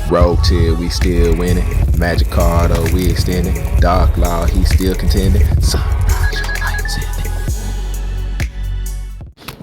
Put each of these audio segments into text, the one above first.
Rogue Tier, we still winning. Magic Card, oh, we extending. Dark Law, he still contending. Sunrise, your lights in it.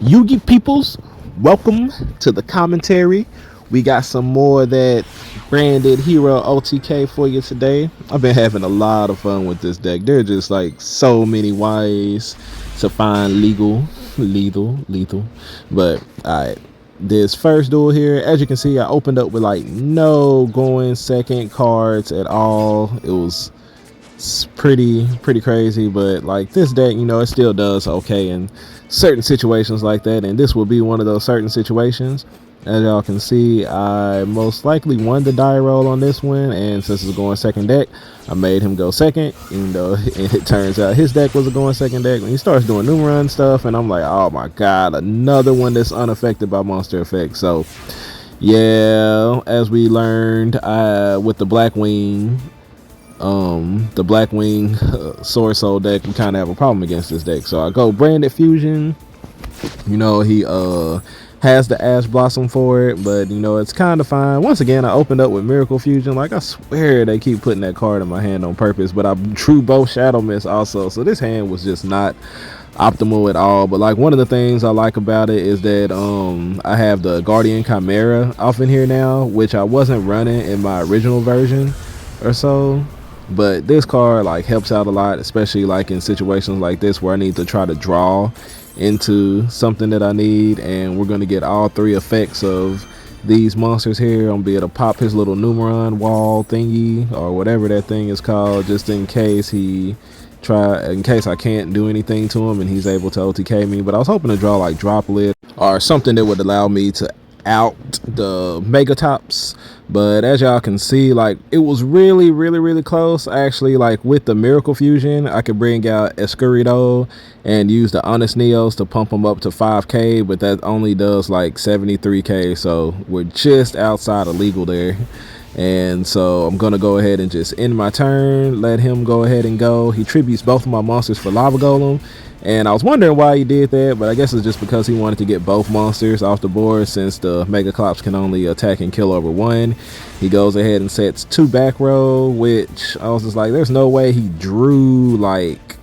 Yugi peoples, welcome to the commentary. We got some more of that branded hero OTK for you today. I've been having a lot of fun with this deck. There are just like so many ways to find lethal. But alright, this first duel here, as you can see, I opened up with like no going second cards at all. It was pretty crazy, but like this deck, you know, it still does okay in certain situations like that, and this will be one of those certain situations. As y'all can see, I most likely won the die roll on this one, and since it's going second deck, I made him go second, even though it turns out his deck was a going second deck. When he starts doing Numeron stuff, and I'm like, oh my god, another one that's unaffected by monster effects. So yeah, as we learned with the Blackwing Sword Soul deck, we kind of have a problem against this deck. So I go Branded Fusion. You know, he has the Ash Blossom for it, but you know, it's kind of fine. Once again, I opened up with Miracle Fusion. Like, I swear they keep putting that card in my hand on purpose, but I drew both Shadow Mist also, so this hand was just not optimal at all. But like, one of the things I like about it is that I have the Guardian Chimera off in here now, which I wasn't running in my original version or so. But this card like helps out a lot, especially like in situations like this where I need to try to draw into something that I need, and we're going to get all three effects of these monsters here. I'm gonna be able to pop his little Numeron wall thingy or whatever that thing is called, just in case I can't do anything to him and he's able to OTK me. But I was hoping to draw like Droplet or something that would allow me to out the Mega Tops, but as y'all can see, like, it was really close. Actually, like with the Miracle Fusion, I could bring out Escurido and use the Honest Neos to pump them up to 5k, but that only does like 73k, so we're just outside of legal there. And so I'm gonna go ahead and just end my turn, let him go ahead and go. He tributes both of my monsters for Lava Golem, and I was wondering why he did that, but I guess it's just because he wanted to get both monsters off the board, since the Mega Clops can only attack and kill over one. He goes ahead and sets 2 back row, which I was just like, there's no way he drew like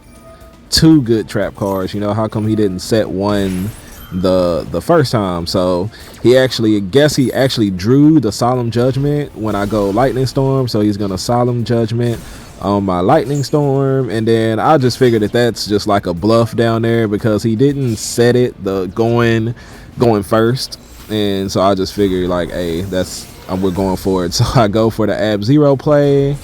2 good trap cards. You know, how come he didn't set one the first time? So he actually drew the Solemn Judgment when I go Lightning Storm, so he's gonna Solemn Judgment on my Lightning Storm, and then I just figured that that's just like a bluff down there because he didn't set it the going first, and so I just figured like, hey, we're going for it. So I go for the Ab-Zero play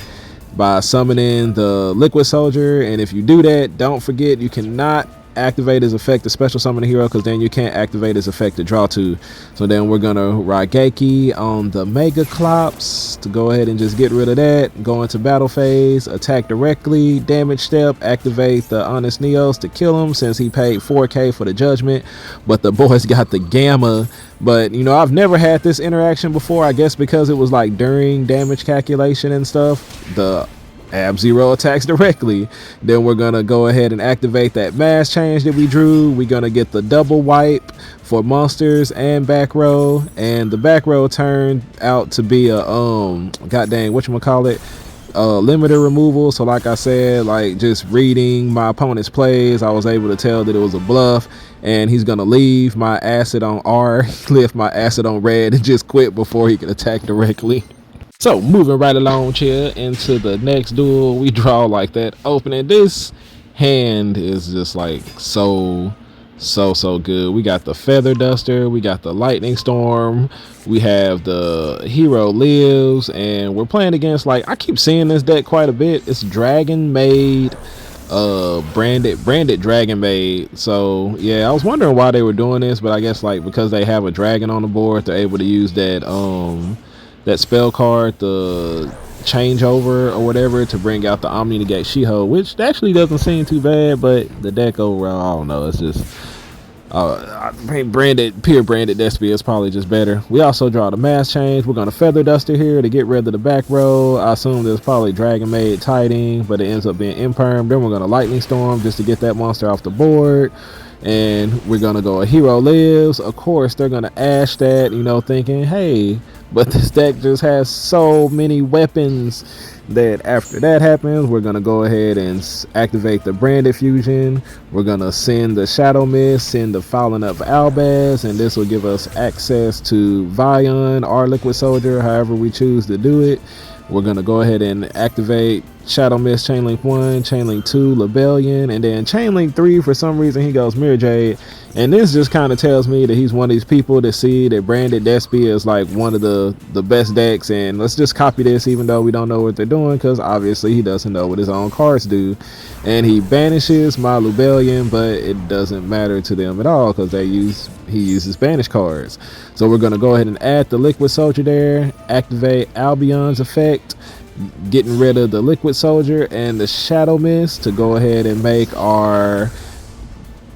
by summoning the Liquid Soldier, and if you do that, don't forget you cannot activate his effect to special summon a hero, because then you can't activate his effect to draw 2. So then we're gonna Raigeki on the Mega Clops to go ahead and just get rid of that. Go into battle phase, attack directly, damage step, activate the Honest Neos to kill him since he paid 4k for the judgment, but the boys got the Gamma. But you know, I've never had this interaction before, I guess because it was like during damage calculation and stuff. The Ab-Zero attacks directly. Then we're gonna go ahead and activate that mass change that we drew. We're gonna get the double wipe for monsters and back row, and the back row turned out to be a god dang, whatchamacallit, limiter removal. So like I said, like just reading my opponent's plays, I was able to tell that it was a bluff, and he's gonna leave my acid on R, lift my acid on red, and just quit before he can attack directly. So moving right along here into the next duel, we draw like that opening. This hand is just like so good. We got the Feather Duster, we got the Lightning Storm, we have the Hero Lives, and we're playing against, like, I keep seeing this deck quite a bit. It's Dragon Maid, branded Dragon Maid. So yeah, I was wondering why they were doing this, but I guess like because they have a dragon on the board, they're able to use that spell card, the changeover or whatever, to bring out the Omni Negate Shiho, which actually doesn't seem too bad. But the deck overall, I don't know, it's just pure branded Despia is probably just better. We also draw the mass change. We're gonna Feather Duster here to get rid of the back row. I assume there's probably Dragon Maid Tiding, but it ends up being Imperm. Then we're gonna Lightning Storm just to get that monster off the board. And we're gonna go a hero lives. Of course, they're gonna ash that, you know, thinking, hey, but this deck just has so many weapons that after that happens, we're gonna go ahead and activate the branded fusion. We're gonna send the Shadow Mist, send the Fallen of Albaz, and this will give us access to Vion or Liquid Soldier, however we choose to do it. We're gonna go ahead and activate Shadow Mist Chainlink 1, Chainlink 2, Lebellion, and then Chainlink 3, for some reason he goes Mirror Jade. And this just kind of tells me that he's one of these people that see that Branded Despy is like one of the best decks, and let's just copy this even though we don't know what they're doing, because obviously he doesn't know what his own cards do. And he banishes my Lebellion, but it doesn't matter to them at all because he uses banish cards. So we're gonna go ahead and add the Liquid Soldier there, activate Albion's effect, getting rid of the Liquid Soldier and the Shadow Mist to go ahead and make our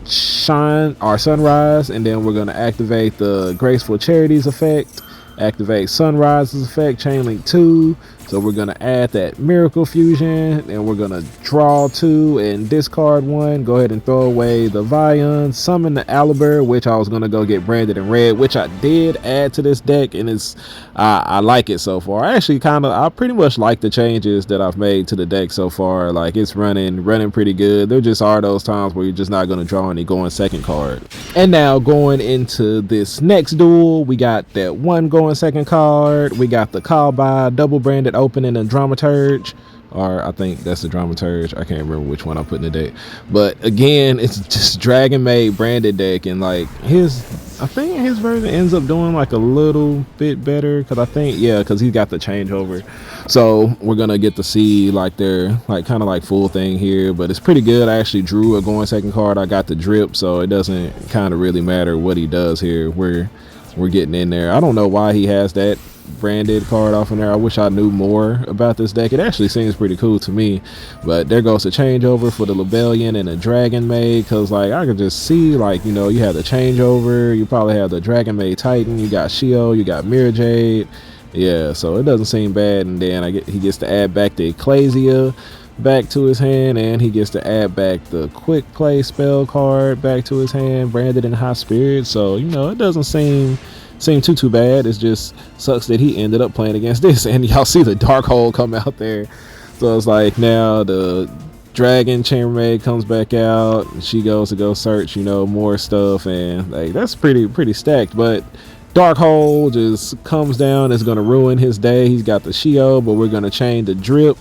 Sunrise, and then we're going to activate the Graceful Charities effect, activate Sunrise's effect, Chainlink 2. So we're going to add that Miracle Fusion, and we're going to draw 2 and discard 1. Go ahead and throw away the Vion, summon the Alibur, which I was going to go get branded in red, which I did add to this deck, and it's I like it so far. I pretty much like the changes that I've made to the deck so far. Like, it's running pretty good. There just are those times where you're just not going to draw any going second card. And now going into this next duel, we got that one going second card. We got the Call by double branded opening and Dramaturge, or I think that's the Dramaturge. I can't remember which one I put in the deck, but again, it's just Dragon Maid branded deck, and like I think his version ends up doing like a little bit better because he's got the changeover. So we're gonna get to see like their like kind of like full thing here, but it's pretty good. I actually drew a going second card. I got the drip, so it doesn't kind of really matter what he does here. We're getting in there. I don't know why he has that branded card off in there. I wish I knew more about this deck. It actually seems pretty cool to me, but there goes the changeover for the Lebellion and the Dragon Maid, because like I could just see, like, you know, you have the changeover, you probably have the Dragon Maid Titan, you got Yugioh, you got Mirror Jade. Yeah, so it doesn't seem bad. And then he gets to add back the Ecclesia back to his hand, and he gets to add back the Quick Play spell card back to his hand, branded in High Spirit. So, you know, it doesn't seem too bad. It just sucks that he ended up playing against this, and y'all see the Dark Hole come out there. So it's like now the Dragon Chambermaid comes back out, and she goes to go search, you know, more stuff, and like that's pretty stacked. But Dark Hole just comes down. It's gonna ruin his day. He's got the Yugioh, but we're gonna chain the drip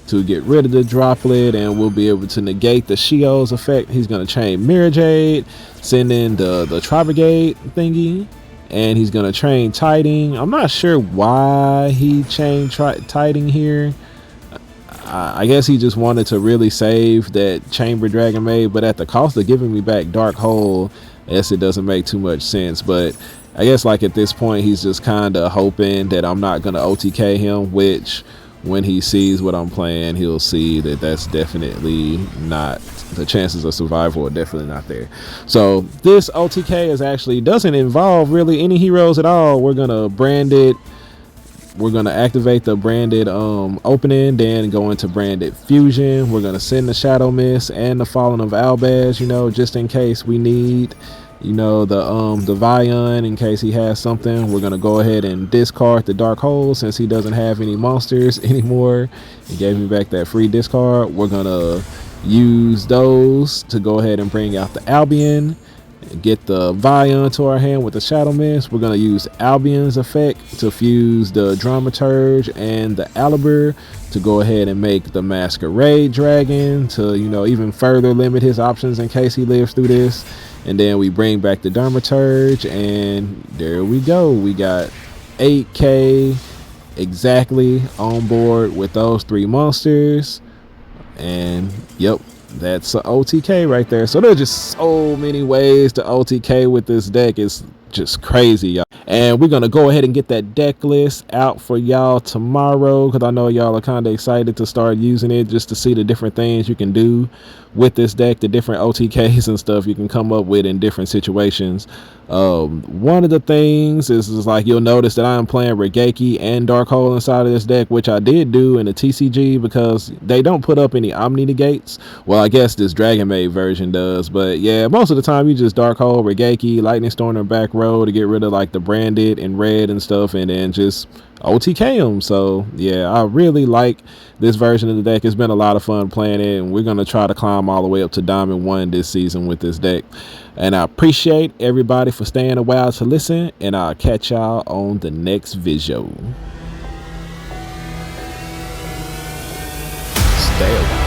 to get rid of the droplet, and we'll be able to negate the Yugioh's effect. He's gonna chain Mirror Jade, send in the Tri-Brigade thingy, and he's gonna train Tiding. I'm not sure why he chained Tiding here. I guess he just wanted to really save that Chamber Dragon Maid, but at the cost of giving me back Dark Hole, I guess it doesn't make too much sense. But I guess like at this point he's just kind of hoping that I'm not gonna OTK him, which when he sees what I'm playing, he'll see that that's definitely not, the chances of survival are definitely not there. So this OTK is actually doesn't involve really any heroes at all. We're gonna brand it. We're gonna activate the branded opening, then go into branded fusion. We're gonna send the Shadow Mist and the Fallen of Albaz, you know, just in case we need, you know, the Vion in case he has something. We're gonna go ahead and discard the Dark Hole since he doesn't have any monsters anymore. He gave me back that free discard. We're gonna use those to go ahead and bring out the Albion, get the Vion to our hand with the Shadow Mist. We're gonna use Albion's effect to fuse the Dramaturge and the Alibur to go ahead and make the Masquerade Dragon to, you know, even further limit his options in case he lives through this. And then we bring back the Dramaturge, and there we go. We got 8K exactly on board with those 3 monsters. And yep, that's a OTK right there. So there's just so many ways to OTK with this deck. It's just crazy, y'all. And we're gonna go ahead and get that deck list out for y'all tomorrow, because I know y'all are kind of excited to start using it, just to see the different things you can do with this deck, the different OTKs and stuff you can come up with in different situations. One of the things is like, you'll notice that I'm playing Regeki and Darkhold inside of this deck, which I did do in the TCG, because they don't put up any Omni negates. Well, I guess this Dragon Maid version does, but yeah, most of the time you just Darkhold, Regeki, Lightning Storm in back row to get rid of like the branded and red and stuff, and then just OTK them. So yeah, I really like this version of the deck. It's been a lot of fun playing it, and we're gonna try to climb all the way up to Diamond 1 this season with this deck. And I appreciate everybody for staying a while to listen, and I'll catch y'all on the next video. Stay away.